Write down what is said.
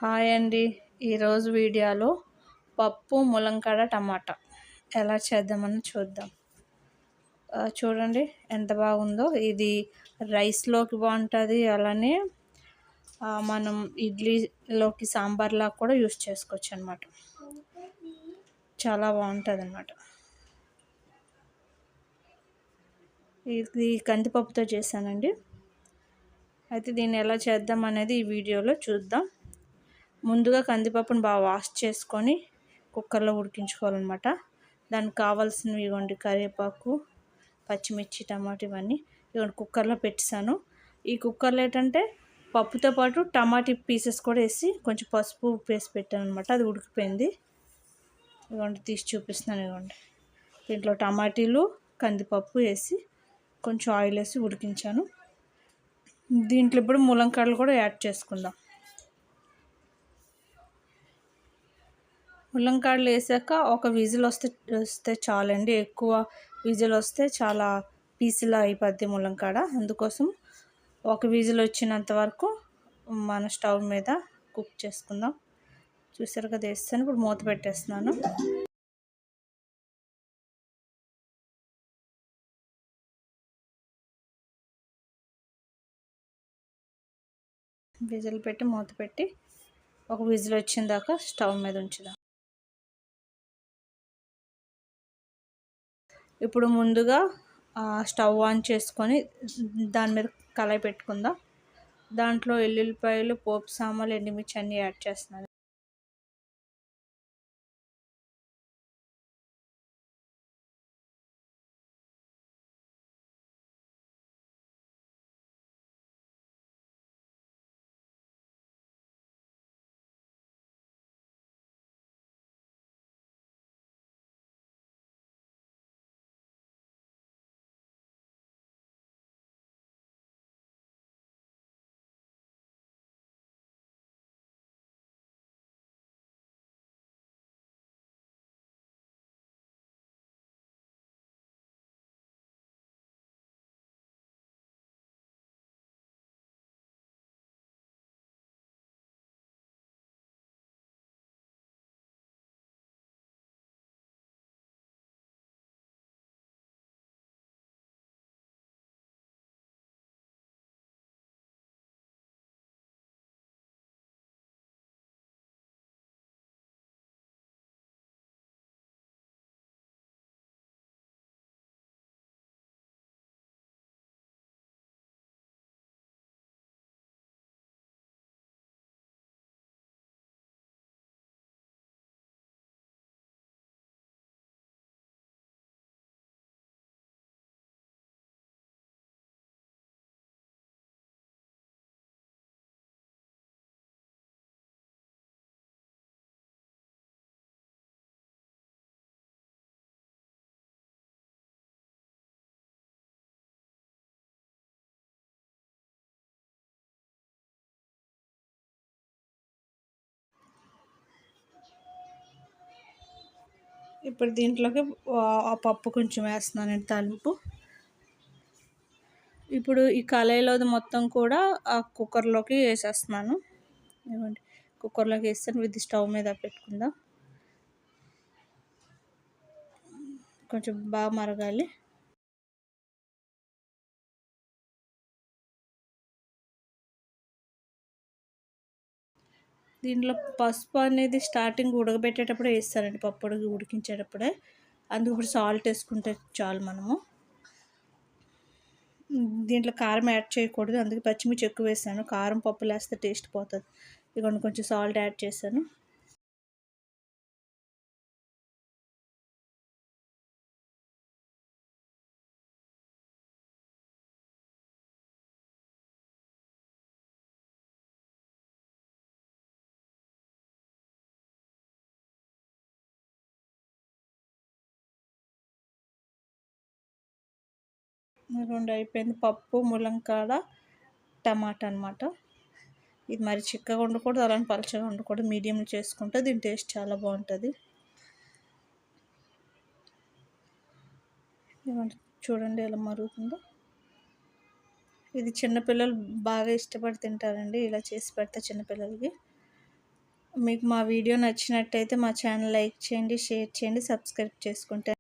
Hi అండి. ఈరోజు వీడియోలో పప్పు, ములంకాడ, టమాటా ఎలా చేద్దామని చూద్దాం. చూడండి ఎంత బాగుందో. ఇది రైస్లోకి బాగుంటుంది, అలానే మనం ఇడ్లీలోకి సాంబార్లా కూడా యూస్ చేసుకోవచ్చు అనమాట. చాలా బాగుంటుంది అనమాట. ఇది కందిపప్పుతో చేశానండి. అయితే దీన్ని ఎలా చేద్దాం అనేది ఈ వీడియోలో చూద్దాం. ముందుగా కందిపప్పును బాగా వాష్ చేసుకొని కుక్కర్లో ఉడికించుకోవాలన్నమాట. దానికి కావాల్సినవి ఇవ్వండి, కరివేపాకు, పచ్చిమిర్చి, టమాటా ఇవన్నీ ఇవ్వండి కుక్కర్లో పెట్టాను. ఈ కుక్కర్లో ఏంటంటే పప్పుతో పాటు టమాటా పీసెస్ కూడా వేసి కొంచెం పసుపు ఉప్పు వేసి పెట్టాను అనమాట. అది ఉడికిపోయింది. ఇవ్వండి తీసి చూపిస్తున్నాను. ఇవ్వండి దీంట్లో టమాటీలు, కందిపప్పు వేసి కొంచెం ఆయిల్ వేసి ఉడికించాను. దీంట్లో ఇప్పుడు ములంకాడలు కూడా యాడ్ చేసుకుందాం. ముల్లంకాడలు వేసాక ఒక విజిల్ వస్తే చాలండి. ఎక్కువ విజిల్ వస్తే చాలా పీసులా అయిపోద్ది ముల్లంకాడ. అందుకోసం ఒక విజిల్ వచ్చినంత వరకు మన స్టవ్ మీద కుక్ చేసుకుందాం. చూసారు కదా, వేస్తాను. ఇప్పుడు మూత పెట్టేస్తున్నాను. విజిల్ పెట్టి మూత పెట్టి ఒక విజిల్ వచ్చిన దాకా స్టవ్ మీద ఉంచుదాం. ఇప్పుడు ముందుగా స్టవ్ ఆన్ చేసుకొని దాని మీద కళాయి పెట్టుకుందాం. దాంట్లో ఎల్లుల్లిపాయలు, పోపు సామాన్లు, ఎండుమిర్చి అన్నీ యాడ్ చేస్తున్నాను. ఇప్పుడు దీంట్లోకి ఆ పప్పు కొంచెం వేస్తున్నానండి, తాలింపు. ఇప్పుడు ఈ కళాయిలోది మొత్తం కూడా ఆ కుక్కర్లోకి వేసేస్తున్నాను. ఇవ్వండి కుక్కర్లోకి వేస్తాను. ఇది స్టవ్ మీద పెట్టుకుందాం. కొంచెం బాగా మరగాలి. దీంట్లో పసుపు అనేది స్టార్టింగ్ ఉడకబెట్టేటప్పుడే వేస్తానండి, పప్పు ఉడికించేటప్పుడే. అందుకు ఇప్పుడు సాల్ట్ వేసుకుంటే చాలు మనము. దీంట్లో కారం యాడ్ చేయకూడదు, అందుకే పచ్చిమిర్చి ఎక్కువ వేసాను. కారం పప్పులు వేస్తే టేస్ట్ పోతుంది. ఇదిగోండి కొంచెం సాల్ట్ యాడ్ చేశాను. రెండు అయిపోయింది. పప్పు, ములంకాడ, టమాటా అనమాట. ఇది మరి చిక్కగా ఉండకూడదు, అలానే పలచగా ఉండకూడదు, మీడియంలో చేసుకుంటే దీని టేస్ట్ చాలా బాగుంటుంది. చూడండి ఎలా మరుగుతుందో. ఇది చిన్నపిల్లలు బాగా ఇష్టపడి తింటారండి, ఇలా చేసి పెడితే చిన్నపిల్లలకి. మీకు మా వీడియో నచ్చినట్టయితే మా ఛానల్ లైక్ చేయండి, షేర్ చేయండి, సబ్స్క్రైబ్ చేసుకోండి.